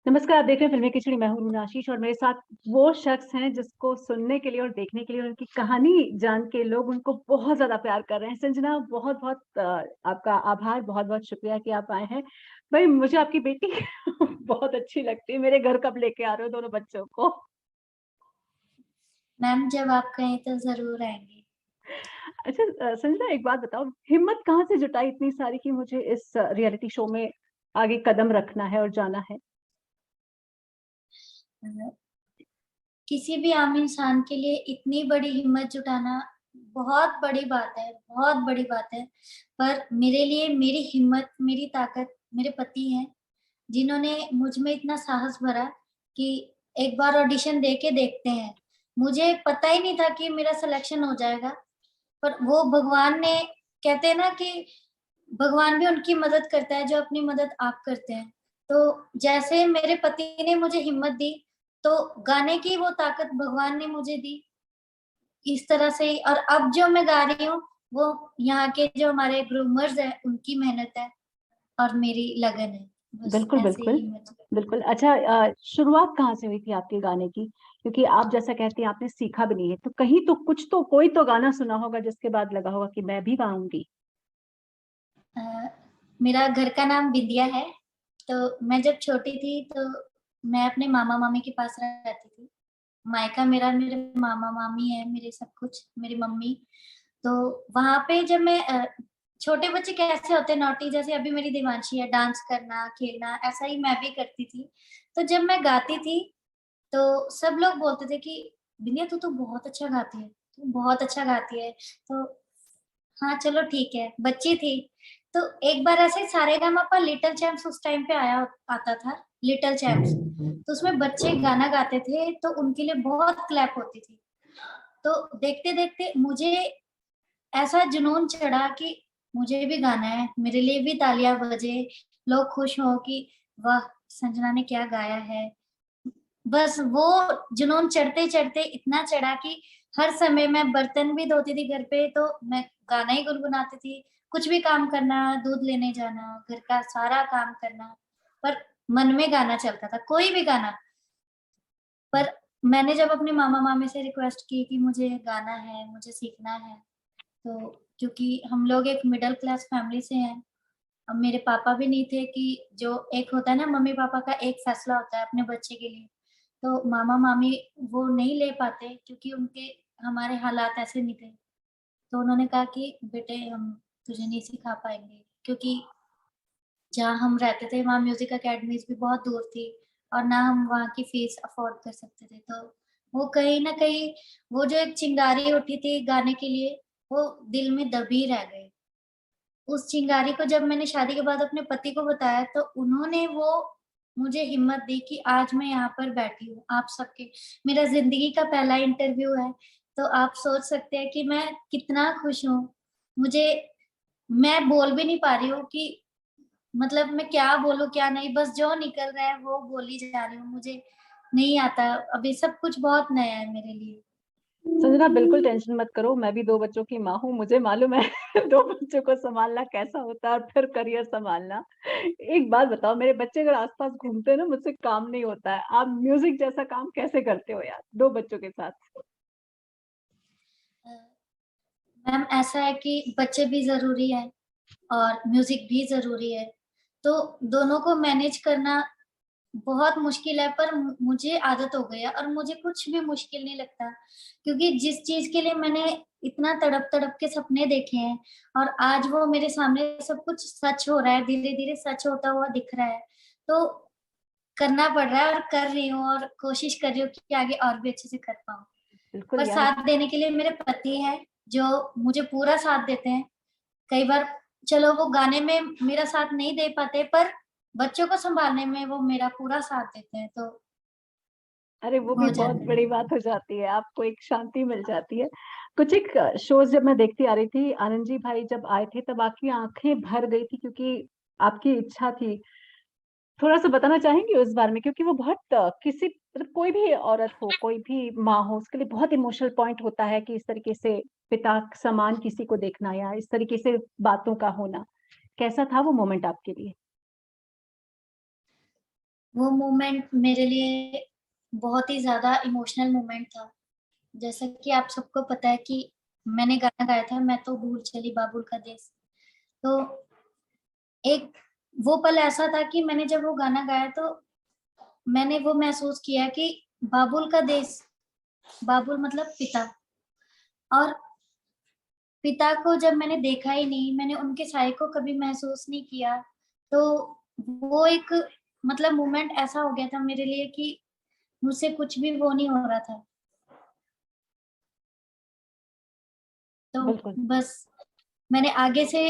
नमस्कार, आप देख रहे हैं फ़िल्मी खिचड़ी, मैं हूँ रूना आशीष और मेरे साथ वो शख्स हैं जिसको सुनने के लिए और देखने के लिए और उनकी कहानी जान के लोग उनको बहुत ज़्यादा प्यार कर रहे हैं। संजना बहुत-बहुत आपका आभार, बहुत-बहुत शुक्रिया कि आप आए हैं। भई मुझे आपकी बेटी बहुत अच्छी लगती है, मेरे घर कब लेके आ रहे हो दोनों बच्चों को? मैम जब आप कहें तो ज़रूर आएँगे। अच्छा संजना एक बात बताओ, हिम्मत कहाँ से जुटाई इतनी सारी कि मुझे इस रियलिटी शो में आगे कदम रखना है और जाना है? अ, किसी भी आम इंसान के लिए इतनी बड़ी हिम्मत जुटाना बहुत बड़ी बात है, बहुत बड़ी बात है। पर मेरे लिए मेरी हिम्मत, मेरी ताकत मेरे पति हैं, जिन्होंने मुझ में इतना साहस भरा कि एक बार ऑडिशन दे के देखते हैं। मुझे पता ही नहीं था कि मेरा सिलेक्शन हो जाएगा, पर वो भगवान ने कहते हैं ना कि भगवान भी उनकी मदद करता है जो अपनी मदद आप करते हैं। तो जैसे मेरे पति ने मुझे हिम्मत दी, तो गाने की वो ताकत भगवान ने मुझे दी। इस तरह से ही और अब जो मैं गा रही हूँ, वो यहाँ के जो हमारे ग्रूमर्स हैं, उनकी मेहनत है और मेरी लगन है। बस बिल्कुल, ऐसे बिल्कुल। ही हिम्मत। बिल्कुल, अच्छा शुरुआत कहाँ से हुई थी आपके गाने की? क्योंकि आप जैसा कहती हैं आपने सीखा भी नहीं है, तो कहीं तो कुछ तो कोई तो गाना सुना होगा जिसके बाद लगा होगा कि मैं भी गाऊँगी? अ, मेरा घर का नाम विंध्या है, तो मैं जब छोटी थी तो मैं अपने मामा-मामी के पास रहती थी। मायका मेरा मेरे मामा-मामी हैं, मेरे सब कुछ, मेरी मम्मी। तो वहाँ पे जब मैं छोटे बच्चे कैसे होते हैं नॉटी जैसे अभी मेरी देवांशी है, डांस करना, खेलना, ऐसा ही मैं भी करती थी। तो जब मैं गाती थी, तो सब लोग बोलते थे कि, "विंध्या तू तो बहुत अच्छा गाती है, तू बहुत अच्छा गाती है।" तो हाँ, चलो ठीक है, बच्ची थी। तो एक बार ऐसे सारेगामापा लिटिल चैम्प्स उस टाइम पे आता था, लिटिल चैम्प्स। तो उसमें बच्चे गाना गाते थे, तो उनके लिए बहुत क्लैप होती थी। तो देखते-देखते मुझे ऐसा जुनून चढ़ा कि मुझे भी गाना है, मेरे लिए भी तालियाँ बजे, लोग खुश हों कि वाह! संजना ने क्या गाया है। बस वो जुनून चढ़ते-चढ़ते इतना चढ़ा कि हर समय मैं बर्तन भी धोती थी घर पे तो मैं गाना ही गुनगुनाती थी। कुछ भी काम करना, दूध लेने जाना, घर का सारा काम करना, पर मन में गाना चलता था, कोई भी गाना। पर मैंने जब अपने मामा-मामी से रिक्वेस्ट की कि मुझे गाना है, मुझे सीखना है, तो क्योंकि हम लोग एक मिडल क्लास फैमिली से हैं, अब मेरे पापा भी नहीं थे कि जो एक होता है ना मम्मी-पापा का एक फैसला होता है अपने बच्चे के लिए, तो मामा-मामी वो नहीं ले पाते क्योंकि उनके हमारे हालात ऐसे नहीं थे। तो उन्होंने कहा कि बेटे हम तुझे नहीं सिखा पाएँगे क्योंकि जहाँ हम रहते थे वहाँ म्यूज़िक अकेडमीज़ भी बहुत दूर थी और ना हम वहाँ की फ़ीस अफ़ोर्ड कर सकते थे। तो वो कहीं न कहीं वो जो एक चिंगारी उठी थी गाने के लिए, वो दिल में दबी रह गई। उस चिंगारी को जब मैंने शादी के बाद अपने पति को बताया तो उन्होंने वो मुझे हिम्मत दी कि आज मैं यहाँ पर बैठी हूँ, आप सबके मेरा ज़िंदगी का पहला इंटरव्यू है, तो आप सोच सकते हैं कि मैं कितना खुश हूँ। मुझे मैं बोल भी नहीं पा रही हूँ कि मतलब मैं क्या बोलूँ, क्या नहीं, बस जो निकल रहा है वो बोली जा रही हूँ। मुझे नहीं आता, अभी सब कुछ बहुत नया है मेरे लिए। संजना बिल्कुल टेंशन मत करो, मैं भी 2 बच्चों की माँ हूँ, मुझे मालूम है 2 बच्चों को सँभालना कैसा होता है और फिर करियर सँभालना। एक बात बताओ मेरे बच्चे अगर आस-पास घूमते हैं ना मुझसे काम नहीं होता है। आप म्यूज़िक जैसा काम कैसे करते हो यार 2 बच्चों के साथ? अ, मैम ऐसा है कि बच्चे भी ज़रूरी हैं और म्यूज़िक भी ज़रूरी है, तो दोनों को मैनेज करना बहुत मुश्किल है पर मुझे आदत हो गई है और मुझे कुछ भी मुश्किल नहीं लगता क्योंकि जिस चीज़ के लिए मैंने इतना तड़प-तड़प के सपने देखे हैं और आज वो मेरे सामने सब कुछ सच हो रहा है, धीरे-धीरे सच होता हुआ दिख रहा है, तो करना पड़ रहा है और कर रही हूँ और कोशिश कर रही हूँ कि आगे और भी अच्छे से कर पाऊँ। बिल्कुल पर यार साथ देने के लिए मेरे पति हैं, जो मुझे पूरा साथ देते हैं। कई बार चलो वो गाने में मेरा साथ नहीं दे पाते पर बच्चों को सँभालने में वो मेरा पूरा साथ देते हैं, तो अरे वो भी हो बहुत जाता है। बड़ी बात हो जाती है, आपको एक शांति मिल जाती है। कुछ एक शोज़ जब मैं देखती आ रही थी, आनंद जी भाई जब आए थे तब आपकी आँखें भर गई थी क्योंकि आपकी इच्छा थी। थोड़ा-सा बताना चाहेंगी उस बारे में? क्योंकि वो बहुत किसी मतलब कोई भी औरत हो, कोई भी माँ हो, उसके लिए बहुत इमोशनल पॉइंट होता है कि इस तरीके से पिता समान किसी को देखना या इस तरीके से बातों का होना। कैसा था वो मोमेंट आपके लिए? वो मोमेंट मेरे लिए बहुत ही ज़्यादा इमोशनल मोमेंट था। जैसा कि आप सबको पता है कि मैंने गाना गाया था, मैं तो भूल चली बाबुल का देश। तो एक वो पल ऐसा था कि मैंने जब वो गाना गाया तो मैंने वो महसूस किया कि बाबुल का देश, बाबुल मतलब पिता, और पिता को जब मैंने देखा ही नहीं, मैंने उनके साये को कभी महसूस नहीं किया, तो वो एक मतलब मोमेंट ऐसा हो गया था मेरे लिए कि मुझसे कुछ भी वो नहीं हो रहा था। तो बिल्कुल। बस मैंने आगे से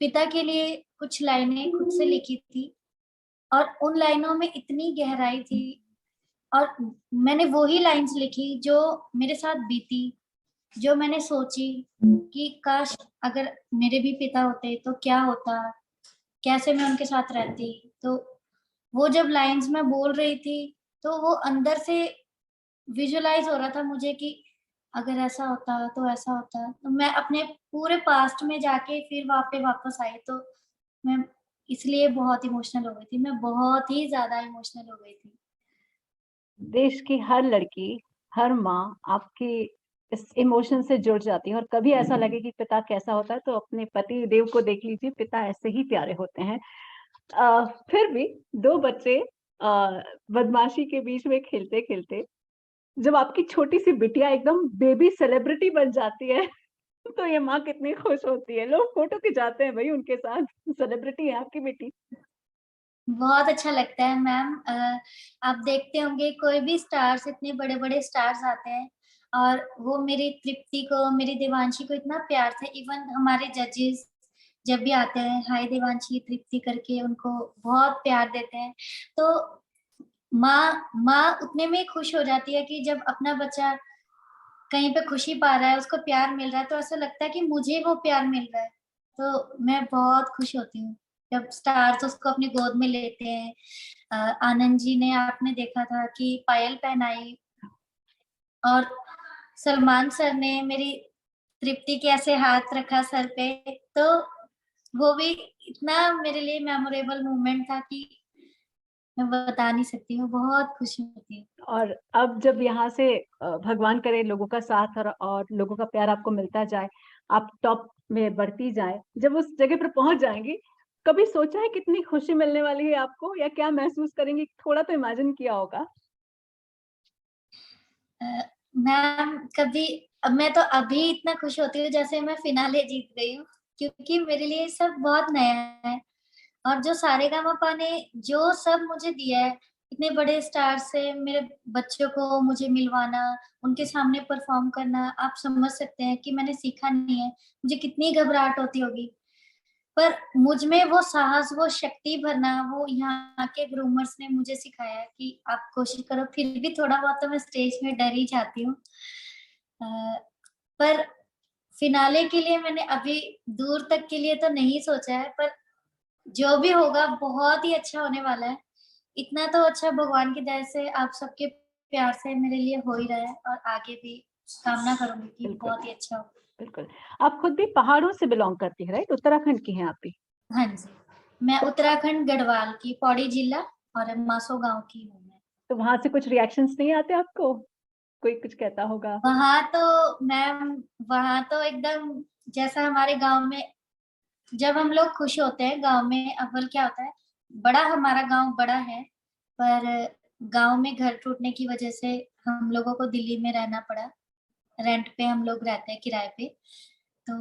पिता के लिए कुछ लाइनें खुद से लिखी थी और उन लाइनों में इतनी गहराई थी और मैंने वो ही लाइन्स लिखी जो मेरे साथ बीती, जो मैंने सोची कि काश अगर मेरे भी पिता होते तो क्या होता? कैसे मैं उनके साथ रहती? तो वो जब लाइन्स मैं बोल रही थी, तो वो अंदर से विजुअलाइज़ हो रहा था मुझे कि अगर ऐसा होता तो ऐसा होता। तो मैं अपने पूरे पास्ट में जाके फिर वहाँ पे वापस आई, तो मैं इसलिए बहुत इमोशनल हो गई थी। मैं बहुत ही ज़्यादा इमोशनल हो गई थी। देश की हर लड़की, हर माँ आपकी इस इमोशन से जुड़ जाती है और कभी ऐसा लगे कि पिता कैसा होता है तो अपने पति देव को देख लीजिए, पिता ऐसे ही प्यारे होते हैं। फिर भी 2 बच्चे बदमाशी के बीच में खेलते-खेलते जब आपकी छोटी-सी बिटिया एकदम बेबी सेलिब्रिटी बन जाती है, तो ये माँ कितनी खुश होती है। लोग फ़ोटो खिंचाते हैं भई उनके साथ, सेलिब्रिटी है आपकी बेटी। बहुत अच्छा लगता है मैम। आप देखते होंगे कोई भी स्टार्स, इतने बड़े-बड़े स्टार्स आते हैं और वो मेरी तृप्ति को, मेरी देवांशी को इतना प्यार से, इवन हमारे जजेस जब भी आते हैं, हाय देवांशी, तृप्ति करके उनको बहुत प्यार देते हैं। तो माँ माँ उतने में ही खुश हो जाती है कि जब अपना बच्चा कहीं पे खुशी पा रहा है, उसको प्यार मिल रहा है, तो ऐसा लगता है कि मुझे वो प्यार मिल रहा है। तो मैं बहुत खुश होती हूँ, जब स्टार्स उसको अपनी गोद में लेते हैं। आनंद जी ने आपने देखा था कि पायल पहनाई और सलमान सर ने मेरी तृप्ति के ऐसे हाथ रखा सर पे, तो वो भी इतना मेरे लिए मेमोरेबल मोमेंट था कि मैं बता नहीं सकती हूँ, बहुत खुशी होती है। और अब जब यहाँ से भगवान करे लोगों का साथ और लोगों का प्यार आपको मिलता जाए, आप टॉप में बढ़ती जाएँ, जब उस जगह पर पहुँच जाएँगी, कभी सोचा है कितनी खुशी मिलने वाली है आपको या क्या महसूस करेंगी? थोड़ा तो इमेजिन किया होगा? अ, मैम कभी अब मैं तो अभी इतना खुश होती हूँ जैसे मैं फिनाले जीत गई हूँ, क्योंकि मेरे लिए ये सब बहुत नया है और जो सारेगामापा ने जो सब मुझे दिया है, इतने बड़े स्टार से मेरे बच्चों को मुझे मिलवाना, उनके सामने परफ़ॉर्म करना, आप समझ सकते हैं कि मैंने सीखा नहीं है, मुझे कितनी घबराहट होती होगी। पर मुझ में वो साहस, वो शक्ति भरना, वो यहाँ के ग्रूमर्स ने मुझे सिखाया है कि आप कोशिश करो, फिर भी थोड़ा बहुत तो मैं स्टेज में डर ही जाती हूँ। अ, पर फिनाले के लिए मैंने अभी दूर तक के लिए तो नहीं सोचा है, पर जो भी होगा बहुत ही अच्छा होने वाला है। इतना तो अच्छा भगवान की दया से, आप सबके प्यार से मेरे लिए हो ही रहा है और आगे भी कामना करूँगी कि बिल्कुल, बहुत ही अच्छा हो। बिल्कुल। आप खुद भी पहाड़ों से बिलॉन्ग करती हैं, राइट? उत्तराखंड की हैं आप भी। हाँ जी, मैं तो उत्तराखंड गढ़वाल की, पौड़ी जिला और मासो गाँव की हूँ मैं। तो वहाँ से कुछ रिएक्शंस नहीं आते आपको? कोई कुछ कहता होगा? वहाँ तो मैम वहाँ तो एकदम जैसा हमारे गाँव में जब हम लोग खुश होते हैं गाँव में, अव्वल क्या होता है, बड़ा हमारा गाँव बड़ा है, पर गाँव में घर टूटने की वजह से हम लोगों को दिल्ली में रहना पड़ा। रेंट पे हम लोग रहते हैं, किराए पे। तो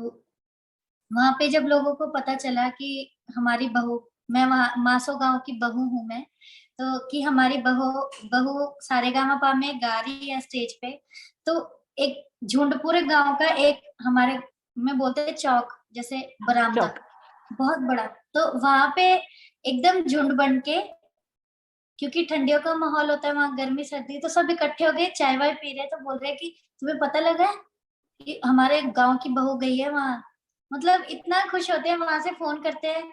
वहाँ पे जब लोगों को पता चला कि हमारी बहू, मैं वहाँ मासो गाँव की बहू हूँ मैं, तो कि हमारी बहू बहू सारेगामापा में गा रही है स्टेज पे, तो एक झुंड पूरे गाँव का एक हमारे में बोलते हैं चौक, जैसे बरामदा, चौक बहुत बड़ा, तो वहाँ पे एकदम झुंड बन के, क्योंकि ठंडियों का माहौल होता है वहाँ, गर्मी-सर्दी, तो सब इकट्ठे हो गए, चाय-वाय पी रहे हैं, तो बोल रहे हैं कि तुम्हें पता लगा है कि हमारे गाँव की बहू गई है वहाँ। मतलब इतना खुश होते हैं, वहाँ से फ़ोन करते हैं,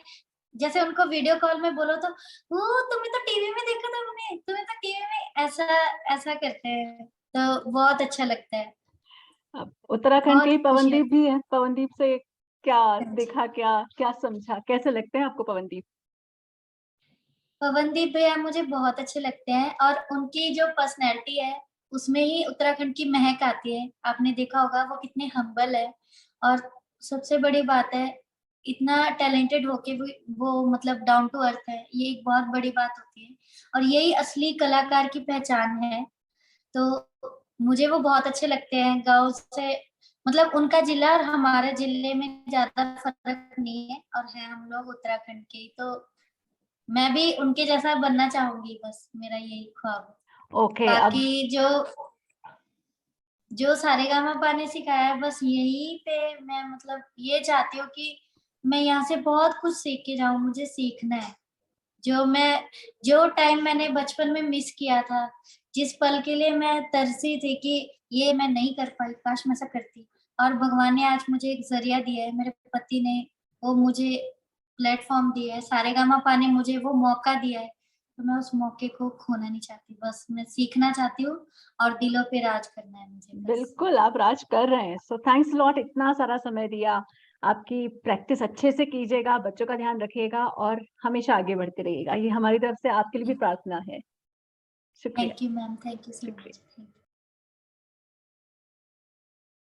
जैसे उनको वीडियो कॉल में बोलो तो, ओह! तुम्हें तो टीवी में देखा था हमने, तुम्हें तो टीवी में ऐसा ऐसा करते हैं, तो बहुत अच्छा लगता है। उत्तराखंड के बहुत ही खुशी पवनदीप होती भी हैं। पवनदीप से क्या है। हाँ जी। देखा, क्या क्या समझा? कैसे लगते हैं आपको पवनदीप? पवनदीप भैया मुझे बहुत अच्छे लगते हैं और उनकी जो पर्सनैलिटी है उसमें ही उत्तराखंड की महक आती है। आपने देखा होगा वो कितने हम्बल है और सबसे बड़ी बात है इतना टैलेंटेड होके भी वो मतलब डाउन टू अर्थ है, ये एक बहुत बड़ी बात होती है और यही असली कलाकार की पहचान है। तो मुझे वो बहुत अच्छे लगते हैं। गाँव से मतलब उनका जिला और हमारे जिले में ज्यादा फर्क नहीं है और है हम लोग उत्तराखंड के ही, तो मैं भी उनके जैसा बनना चाहूंगी, बस मेरा यही ख्वाब है। ओके, अब बाकी जो जो सारेगामापा ने सिखाया है बस यही पे मैं मतलब ये चाहती हूँ कि मैं यहाँ से बहुत कुछ सीख के जाऊं, मुझे सीखना है। जो टाइम मैंने बचपन में मिस किया था, जिस पल के लिए मैं तरसी थी कि ये मैं नहीं कर पाई, काश मैं ऐसा करती, और भगवान ने आज मुझे एक जरिया दिया है, मेरे पति ने वो मुझे प्लेटफॉर्म दिया है, सारेगामापा ने मुझे वो मौका दिया है, तो मैं उस मौके को खोना नहीं चाहती। बस मैं सीखना चाहती हूँ और दिलों पे राज करना है मुझे बस। बिल्कुल आप राज कर रहे हैं। सो थैंक्स लॉट, इतना सारा समय दिया। आपकी प्रैक्टिस अच्छे से कीजिएगा, बच्चों का ध्यान रखिएगा और हमेशा आगे बढ़ते रहिएगा, ये हमारी तरफ से आपके लिए भी प्रार्थना है। शुक्रिया। Thank you ma'am, thank you so शुक्रिया। मच।